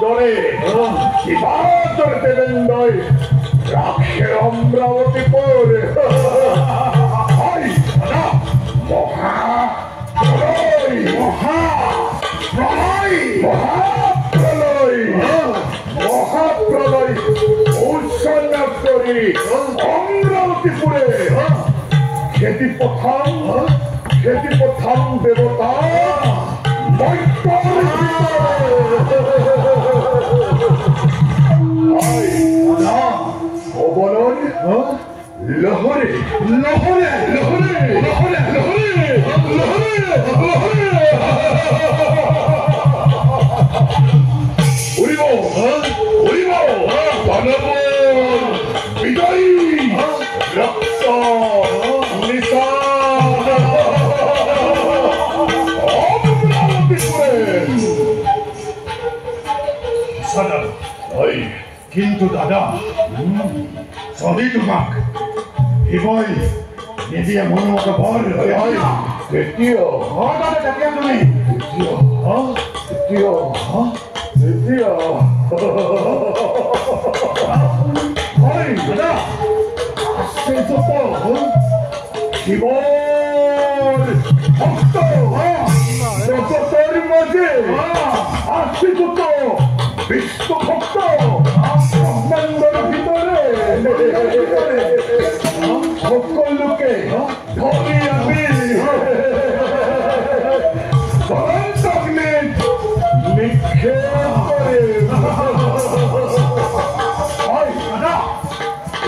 আদরে শিবাদরে দেবেন্দ্রয় রাখে অমরাবতীপুর মহা প্রলয় মহাপ্রলয় উৎসন্ন করি অমরাবতীপুরে খেতি প্রথম দেবতা বলন লহরে লহরে লহরে লহরে লহরে লহরে লহরে উড়িব উড়িব দানব বিজয়ী রক্ত নিশান কিন্তু দাদা সবই তোমাক এবাই নিদিয়ে মন মতো বল দ্বিতীয় তুমি দ্বিতীয় দাদা আসছে যত শিবর ভক্ত জগতের মাঝে আসছে যত বিশ্ব ভক্ত ব্রহ্মাণ্ডের ভিতরে সকল লোকে ধরি আমি নিক্ষেপ করে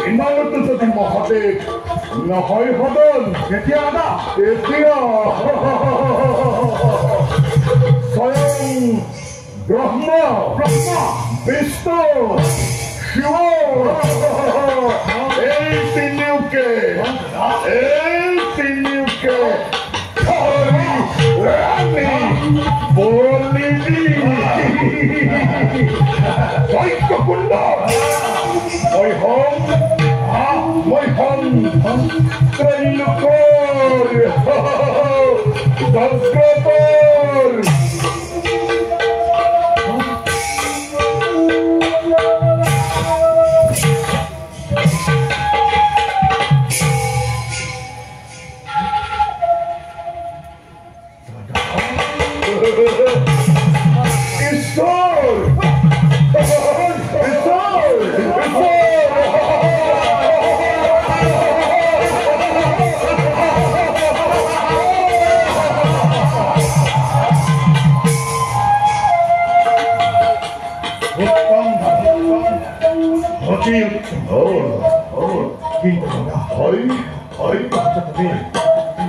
ইমানত যদি মহাদেব নহয় হদন তেতিয়া স্বয়ং ব্রহ্মা বিষ্ণু শিব এই তিনিওকে আমি বলি দৈত্যকুণ্ড মই হম ত্রৈলোকর জগতর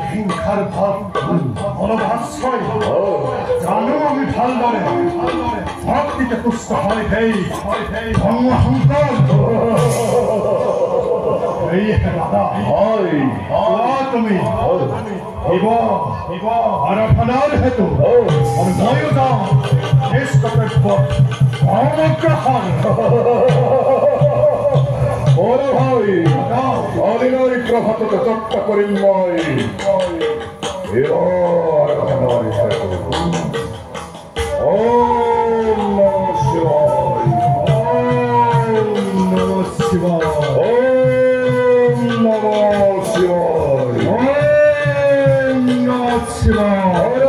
হিংসার ভাব মনোভাশ্রয় জানো আমি ভালদরে ভক্তিতে পুষ্ট হয় হেই ধর্মশঙ্কর এই দাদা তুমি শিব আরাধনার হেতু আর ময়ো যাওঁ শেষ কৰ্তব্য অগ্ৰসৰ ওরে ভাই অদিনই প্রভাতকে চর্চা করিম মই এবার ওম নমঃ শিবায় ওম নমঃ শিবায় ওম নমঃ শিবায় ওম নমঃ শিবায়